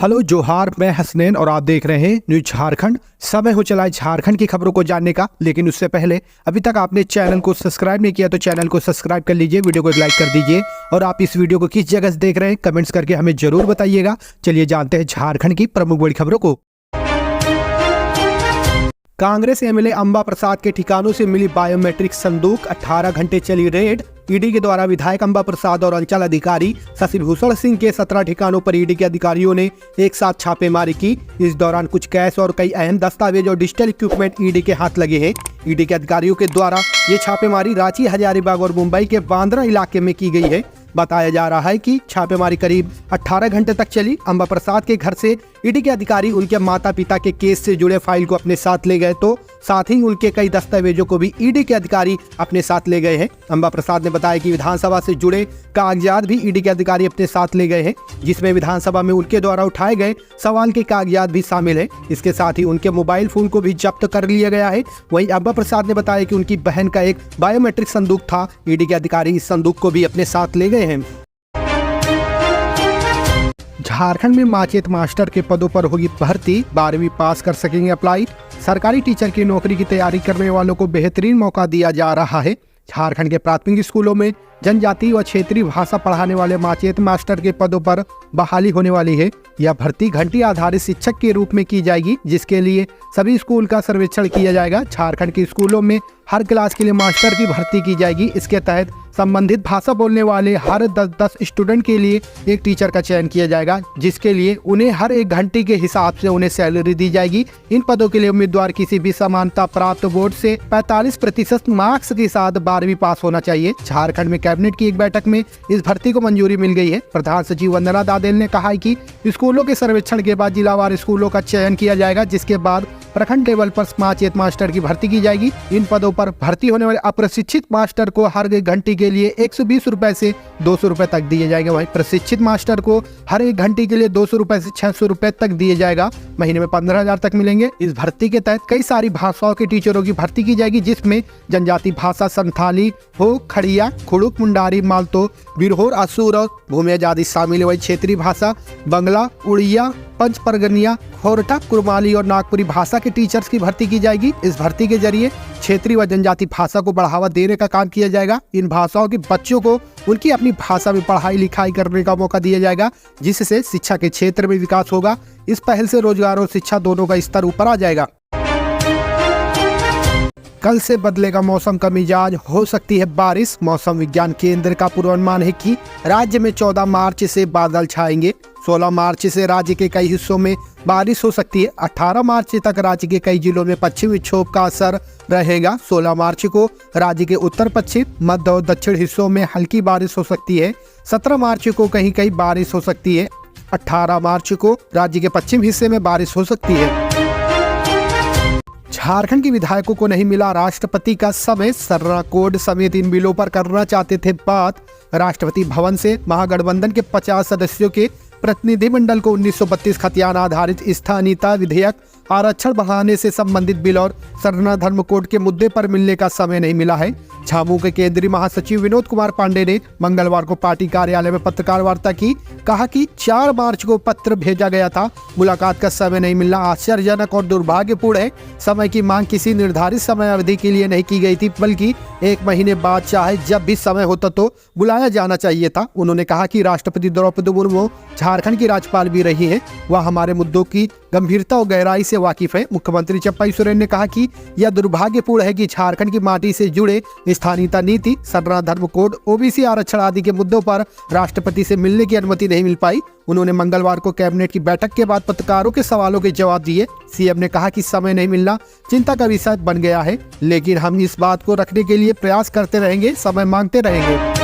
Hello जोहार, मैं हसनैन और आप देख रहे हैं न्यूज झारखंड। समय हो चला है झारखंड की खबरों को जानने का, लेकिन उससे पहले अभी तक आपने चैनल को सब्सक्राइब नहीं किया तो चैनल को सब्सक्राइब कर लीजिए, वीडियो को एक लाइक कर दीजिए और आप इस वीडियो को किस जगह से देख रहे हैं कमेंट्स करके हमें जरूर बताइएगा। चलिए जानते हैं झारखंड की प्रमुख बड़ी खबरों को। कांग्रेस एमएलए अंबा प्रसाद के ठिकानों से मिली बायोमेट्रिक संदूक, 18 घंटे चली रेड। ईडी के द्वारा विधायक अंबा प्रसाद और अंचल अधिकारी शशिभूषण सिंह के 17 ठिकानों पर ईडी के अधिकारियों ने एक साथ छापेमारी की। इस दौरान कुछ कैश और कई अहम दस्तावेज और डिजिटल इक्विपमेंट ईडी के हाथ लगे हैं। ईडी के अधिकारियों के द्वारा ये छापेमारी रांची, हजारीबाग और मुंबई के बांद्रा इलाके में की गई है। बताया जा रहा है कि छापेमारी करीब 18 घंटे तक चली। अंबा प्रसाद के घर से ईडी के अधिकारी उनके माता पिता के केस से जुड़े फाइल को अपने साथ ले गए, तो साथ ही उनके कई दस्तावेजों को भी ईडी के अधिकारी अपने साथ ले गए हैं। अंबा प्रसाद ने बताया कि विधानसभा से जुड़े कागजात भी ईडी के अधिकारी अपने साथ ले गए हैं, जिसमें विधानसभा में उनके द्वारा उठाए गए सवाल के कागजात भी शामिल है। इसके साथ ही उनके मोबाइल फोन को भी जब्त कर लिया गया है। वहीं अंबा प्रसाद ने बताया कि उनकी बहन का एक बायोमेट्रिक संदूक था। ईडी के अधिकारी इस संदूक को भी अपने साथ ले गए हैं। झारखंड में माचेत मास्टर के पदों पर होगी भर्ती, 12वीं पास कर सकेंगे अप्लाई। सरकारी टीचर की नौकरी की तैयारी करने वालों को बेहतरीन मौका दिया जा रहा है। झारखंड के प्राथमिक स्कूलों में जनजातीय व क्षेत्रीय भाषा पढ़ाने वाले माचेत मास्टर के पदों पर बहाली होने वाली है। यह भर्ती घंटी आधारित शिक्षक के रूप में की जाएगी, जिसके लिए सभी स्कूल का सर्वेक्षण किया जाएगा। झारखंड के स्कूलों में हर क्लास के लिए मास्टर की भर्ती की जाएगी। इसके तहत संबंधित भाषा बोलने वाले हर 10 स्टूडेंट के लिए एक टीचर का चयन किया जाएगा, जिसके लिए उन्हें हर एक घंटे के हिसाब से उन्हें सैलरी दी जाएगी। इन पदों के लिए उम्मीदवार किसी भी समानता प्राप्त बोर्ड से 45% मार्क्स के साथ 12वीं पास होना चाहिए। झारखंड में कैबिनेट की एक बैठक में इस भर्ती को मंजूरी मिल गई है। प्रधान सचिव वंदना दादेल ने कहा है कि स्कूलों के सर्वेक्षण के बाद जिलावार स्कूलों का चयन किया जाएगा, जिसके बाद प्रखंड लेवल पर माचेत मास्टर की भर्ती की जाएगी। इन पदों पर भर्ती होने वाले अप्रशिक्षित मास्टर को हर एक घंटे के लिए 120 रुपए से 200 रुपए तक दिए जाएंगे। वहीं प्रशिक्षित मास्टर को हर एक घंटे के लिए 200 रुपए से 600 रुपए तक दिए जाएगा। महीने में 15,000 तक मिलेंगे। इस भर्ती के तहत कई सारी भाषाओं के टीचरों की भर्ती की जाएगी, जिसमें जनजाति भाषा संथाली, हो, खड़िया, खुड़ुक, मुंडारी, मालतो, बिरहोर, असुर और भूमिया आदि शामिल है। वही क्षेत्रीय भाषा बंगला, उड़िया, पंच परगनिया, खोरठा, कुरमाली और नागपुरी भाषा के टीचर्स की भर्ती की जाएगी। इस भर्ती के जरिए क्षेत्रीय व जनजाति भाषा को बढ़ावा देने का काम किया जाएगा। इन भाषाओं के बच्चों को उनकी अपनी भाषा में पढ़ाई लिखाई करने का मौका दिया जाएगा, जिससे शिक्षा के क्षेत्र में विकास होगा। इस पहल से रोजगार और शिक्षा दोनों का स्तर ऊपर आ जाएगा। कल से बदलेगा मौसम का मिजाज, हो सकती है बारिश। मौसम विज्ञान केंद्र का पूर्वानुमान है कि राज्य में 14 मार्च से बादल छाएंगे। 16 मार्च से राज्य के कई हिस्सों में बारिश हो सकती है। 18 मार्च तक राज्य के कई जिलों में पश्चिमी विक्षोभ का असर रहेगा। 16 मार्च को राज्य के उत्तर पश्चिम, मध्य और दक्षिण हिस्सों में हल्की बारिश हो सकती है। 17 मार्च को कहीं कहीं बारिश हो सकती है। 18 मार्च को राज्य के पश्चिम हिस्से में बारिश हो सकती है। झारखंड के विधायकों को नहीं मिला राष्ट्रपति का समय, सर्रा कोड समेत इन बिलों पर करना चाहते थे बात। राष्ट्रपति भवन से महागठबंधन के 50 सदस्यों के प्रतिनिधिमंडल को 1932 खतियान आधारित स्थानीयता विधेयक, आरक्षण बढ़ाने से संबंधित बिल और सरना धर्म कोड के मुद्दे पर मिलने का समय नहीं मिला है। झामू के केंद्रीय महासचिव विनोद कुमार पांडे ने मंगलवार को पार्टी कार्यालय में पत्रकार वार्ता की। कहा कि 4 मार्च को पत्र भेजा गया था, मुलाकात का समय नहीं मिलना आश्चर्यजनक और दुर्भाग्यपूर्ण है। समय की मांग किसी निर्धारित समय अवधि के लिए नहीं की गई थी, बल्कि 1 महीने बाद चाहे जब भी समय होता तो बुलाया जाना चाहिए था। उन्होंने कहा कि राष्ट्रपति द्रौपदी मुर्मू झारखंड की राज्यपाल भी रही है, वह हमारे मुद्दों की गंभीरता और गहराई से वाकिफ है। मुख्यमंत्री चंपई सोरेन ने कहा कि यह दुर्भाग्यपूर्ण है कि झारखंड की माटी से जुड़े स्थानीयता नीति, सरना धर्म कोड, ओबीसी आरक्षण आदि के मुद्दों पर राष्ट्रपति से मिलने की अनुमति नहीं मिल पाई। उन्होंने मंगलवार को कैबिनेट की बैठक के बाद पत्रकारों के सवालों के जवाब दिए। सीएम ने कहा कि समय नहीं मिलना चिंता का विषय बन गया है, लेकिन हम इस बात को रखने के लिए प्रयास करते रहेंगे, समय मांगते रहेंगे।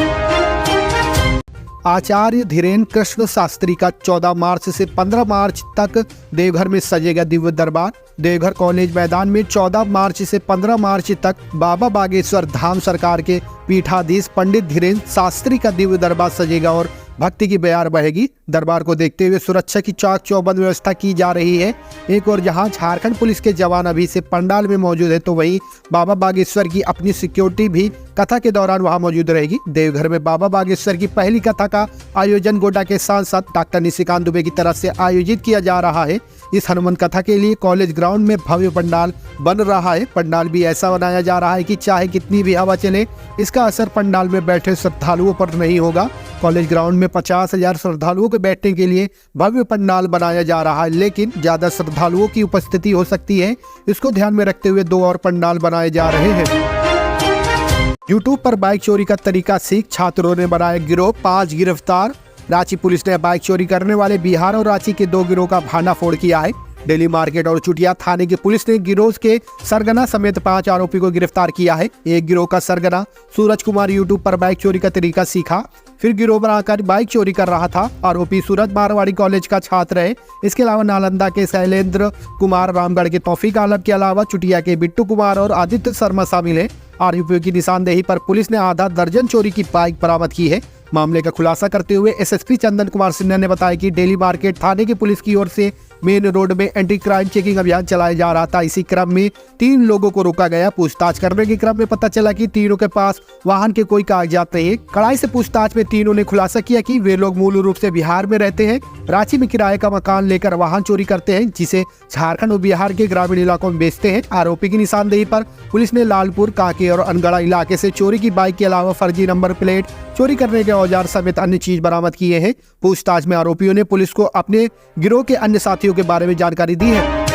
आचार्य धीरेन्द्र कृष्ण शास्त्री का 14 मार्च से 15 मार्च तक देवघर में सजेगा दिव्य दरबार। देवघर कॉलेज मैदान में 14 मार्च से 15 मार्च तक बाबा बागेश्वर धाम सरकार के पीठाधीश पंडित धीरेन्द्र शास्त्री का दिव्य दरबार सजेगा और भक्ति की बयार बहेगी। दरबार को देखते हुए सुरक्षा की चाक चौबंद व्यवस्था की जा रही है। एक और जहां झारखंड पुलिस के जवान अभी से पंडाल में मौजूद है, तो वहीं बाबा बागेश्वर की अपनी सिक्योरिटी भी कथा के दौरान वहां मौजूद रहेगी। देवघर में बाबा बागेश्वर की पहली कथा का आयोजन गोड्डा के सांसद डॉक्टर निशिकांत दुबे की तरफ से आयोजित किया जा रहा है। इस हनुमान कथा के लिए कॉलेज ग्राउंड में भव्य पंडाल बन रहा है। पंडाल भी ऐसा बनाया जा रहा है कि चाहे कितनी भी हवा चले, इसका असर पंडाल में बैठे श्रद्धालुओं पर नहीं होगा। कॉलेज ग्राउंड में 50,000 श्रद्धालुओं के बैठने के लिए भव्य पंडाल बनाया जा रहा है, लेकिन ज्यादा श्रद्धालुओं की उपस्थिति हो सकती है। इसको ध्यान में रखते हुए 2 और पंडाल बनाए जा रहे हैं। यूट्यूब पर बाइक चोरी का तरीका सीख छात्रों ने बनाया गिरोह, 5 गिरफ्तार। रांची पुलिस ने बाइक चोरी करने वाले बिहार और रांची के 2 गिरोह का भांडाफोड़ किया है। दिल्ली मार्केट और चुटिया थाने की पुलिस ने गिरोह के सरगना समेत 5 आरोपी को गिरफ्तार किया है। एक गिरोह का सरगना सूरज कुमार यूट्यूब पर बाइक चोरी का तरीका सीखा, फिर गिरोह बनाकर बाइक चोरी कर रहा था। आरोपी सूरज मारवाड़ी कॉलेज का छात्र है। इसके अलावा नालंदा के शैलेंद्र कुमार, रामगढ़ के तौफीक आलम के अलावा चुटिया के बिट्टू कुमार और आदित्य शर्मा शामिल है। आरोपियों की निशानदेही पर पुलिस ने आधा दर्जन चोरी की बाइक बरामद की है। मामले का खुलासा करते हुए एसएसपी चंदन कुमार सिन्हा ने बताया कि दिल्ली मार्केट थाने की पुलिस की ओर से मेन रोड में एंटी क्राइम चेकिंग अभियान चलाया जा रहा था। इसी क्रम में 3 लोगों को रोका गया। पूछताछ करने के क्रम में पता चला कि तीनों के पास वाहन के कोई कागजात नहीं है। कड़ाई से पूछताछ में तीनों ने खुलासा किया कि वे लोग मूल रूप से बिहार में रहते हैं, रांची में किराए का मकान लेकर वाहन चोरी करते हैं, जिसे झारखंड और बिहार के ग्रामीण इलाकों में बेचते हैं। आरोपी की निशानदेही पर पुलिस ने लालपुर, कांके और अनगढ़ा इलाके से चोरी की बाइक के अलावा फर्जी नंबर प्लेट, चोरी करने के औजार समेत अन्य चीज बरामद किए हैं। पूछताछ में आरोपियों ने पुलिस को अपने गिरोह के अन्य साथियों के बारे में जानकारी दी है।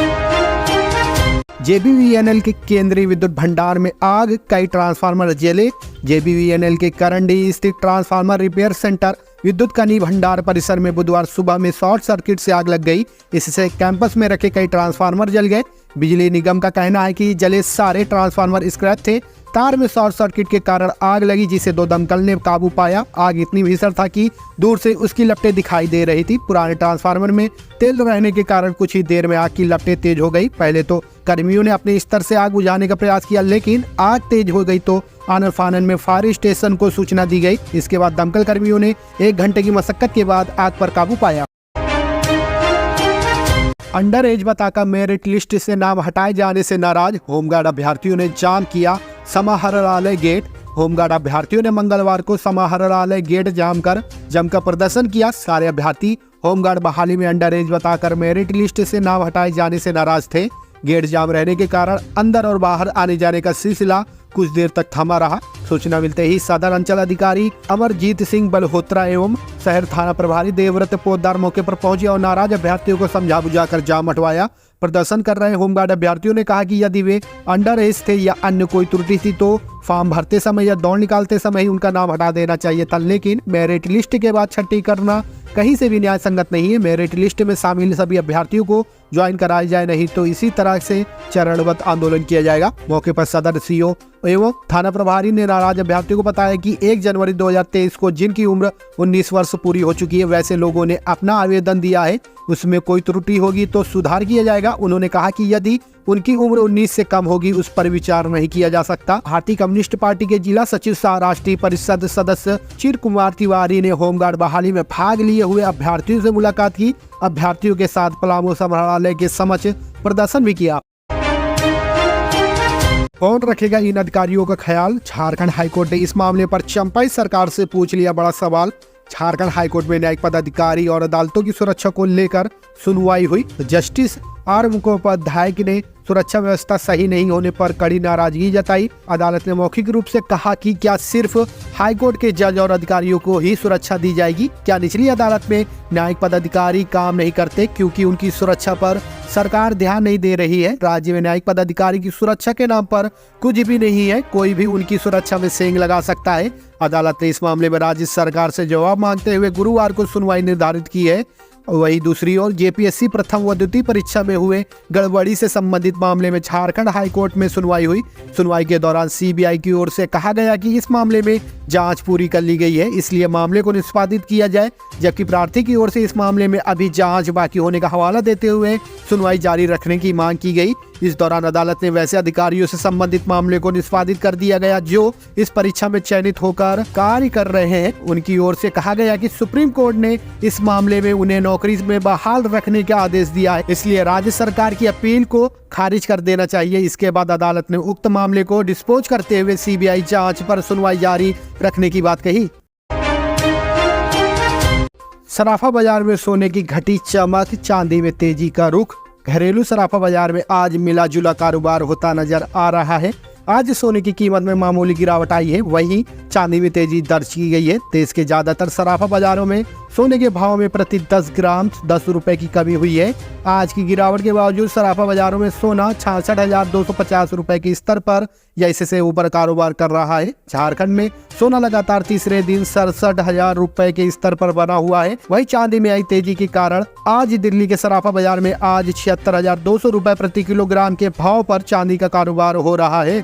जेबीवीएनएल के केंद्रीय विद्युत भंडार में आग, कई ट्रांसफार्मर जले। जेबीवीएनएल के करंडी स्थित ट्रांसफार्मर रिपेयर सेंटर विद्युत कनी भंडार परिसर में बुधवार सुबह में शॉर्ट सर्किट से आग लग गई। इससे कैंपस में रखे कई ट्रांसफार्मर जल गए। बिजली निगम का कहना है कि जले सारे ट्रांसफार्मर स्क्रैप थे। तार में शॉर्ट सर्किट के कारण आग लगी, जिसे 2 दमकल ने काबू पाया। आग इतनी भीषण था कि दूर से उसकी लपटें दिखाई दे रही थी। पुराने ट्रांसफार्मर में तेल रहने के कारण कुछ ही देर में आग की लपटें तेज हो गई। पहले तो कर्मियों ने अपने स्तर से आग बुझाने का प्रयास किया, लेकिन आग तेज हो गई तो आनन फानन में फायर स्टेशन को सूचना दी गई। इसके बाद दमकल कर्मियों ने 1 घंटे की मशक्कत के बाद आग पर काबू पाया। अंडर एज बताकर मेरिट लिस्ट से नाम हटाए जाने से नाराज होमगार्ड अभ्यर्थियों ने जाम किया समाहरणालय गेट। होमगार्ड अभ्यर्थियों ने मंगलवार को समाहरणालय गेट जमकर प्रदर्शन किया। सारे अभ्यर्थी होमगार्ड बहाली में अंडर एज बताकर मेरिट लिस्ट से नाम हटाए जाने से नाराज थे। गेट जाम रहने के कारण अंदर और बाहर आने जाने का सिलसिला कुछ देर तक थमा रहा। सूचना मिलते ही सदर अंचल अधिकारी अमरजीत सिंह बलहोत्रा एवं शहर थाना प्रभारी देवव्रत पोद्दार मौके पर पहुंचे और नाराज अभ्यर्थियों को समझा बुझाकर जाम हटवाया। प्रदर्शन कर रहे होमगार्ड अभ्यर्थियों ने कहा कि यदि वे अंडर एज थे या अन्य कोई त्रुटि थी तो फॉर्म भरते समय या दौड़ निकालते समय ही उनका नाम हटा देना चाहिए था, लेकिन मेरिट लिस्ट के बाद छट्टी करना कहीं से भी न्याय संगत नहीं है। मेरिट लिस्ट में शामिल सभी अभ्यर्थियों को ज्वाइन कराया जाए, नहीं तो इसी तरह से चरणबद्ध आंदोलन किया जाएगा। मौके पर सदर सीओ एवं थाना प्रभारी ने नाराज अभ्यर्थियों को बताया कि 1 जनवरी 2023 को जिनकी उम्र 19 वर्ष पूरी हो चुकी है, वैसे लोगों ने अपना आवेदन दिया है, उसमें कोई त्रुटि होगी तो सुधार किया जाएगा। उन्होंने कहा कि यदि उनकी उम्र 19 से कम होगी उस पर विचार नहीं किया जा सकता। भारतीय कम्युनिस्ट पार्टी के जिला सचिव सह राष्ट्रीय परिषद सदस्य चिर कुमार तिवारी ने होमगार्ड बहाली में भाग लिए हुए अभ्यर्थियों से मुलाकात की। अभ्यर्थियों के साथ पलामू समाहरणालय के समक्ष प्रदर्शन भी किया। कौन रखेगा इन अधिकारियों का ख्याल? झारखंड हाईकोर्ट ने इस मामले पर चंपाई सरकार से पूछ लिया बड़ा सवाल। झारखंड हाईकोर्ट में न्यायिक पदाधिकारी और अदालतों की सुरक्षा को लेकर सुनवाई हुई। जस्टिस आर मुखोपाध्याय ने सुरक्षा व्यवस्था सही नहीं होने पर कड़ी नाराजगी जताई। अदालत ने मौखिक रूप से कहा कि क्या सिर्फ हाईकोर्ट के जज और अधिकारियों को ही सुरक्षा दी जाएगी? क्या निचली अदालत में न्यायिक पदाधिकारी काम नहीं करते क्योंकि उनकी सुरक्षा पर सरकार ध्यान नहीं दे रही है? राज्य में न्यायिक पदाधिकारी की सुरक्षा के नाम पर कुछ भी नहीं है, कोई भी उनकी सुरक्षा में सेंध लगा सकता है। अदालत ने इस मामले में राज्य सरकार से जवाब मांगते हुए गुरुवार को सुनवाई निर्धारित की है। वहीं दूसरी ओर जेपीएससी प्रथम व द्वितीय परीक्षा में हुए गड़बड़ी से संबंधित मामले में झारखंड हाईकोर्ट में सुनवाई हुई। सुनवाई के दौरान सीबीआई की ओर से कहा गया कि इस मामले में जांच पूरी कर ली गई है, इसलिए मामले को निष्पादित किया जाए, जबकि प्रार्थी की ओर से इस मामले में अभी जांच बाकी होने का हवाला देते हुए सुनवाई जारी रखने की मांग की गई। इस दौरान अदालत ने वैसे अधिकारियों से संबंधित मामले को निष्पादित कर दिया गया जो इस परीक्षा में चयनित होकर कार्य कर रहे हैं। उनकी ओर से कहा गया कि सुप्रीम कोर्ट ने इस मामले में उन्हें नौकरी में बहाल रखने का आदेश दिया है, इसलिए राज्य सरकार की अपील को खारिज कर देना चाहिए। इसके बाद अदालत ने उक्त मामले को डिस्पोज करते हुए सीबीआई जांच पर सुनवाई जारी रखने की बात कही। सराफा बाजार में सोने की घटी चमक, चांदी में तेजी का रुख। घरेलू सराफा बाजार में आज मिला जुला कारोबार होता नजर आ रहा है। आज सोने की कीमत में मामूली गिरावट आई है, वहीं चांदी में तेजी दर्ज की गई है। देश के ज्यादातर सराफा बाजारों में सोने के भाव में प्रति 10 ग्राम 10 रुपए की कमी हुई है। आज की गिरावट के बावजूद सराफा बाजारों में सोना 66,250 रुपए के स्तर पर या इससे ऊपर कारोबार कर रहा है। झारखंड में सोना लगातार तीसरे दिन 67,000 रुपए के स्तर पर बना हुआ है। वहीं चांदी में आई तेजी के कारण आज दिल्ली के सराफा बाजार में आज 76,200 रुपए प्रति किलोग्राम के भाव पर चांदी का कारोबार हो रहा है।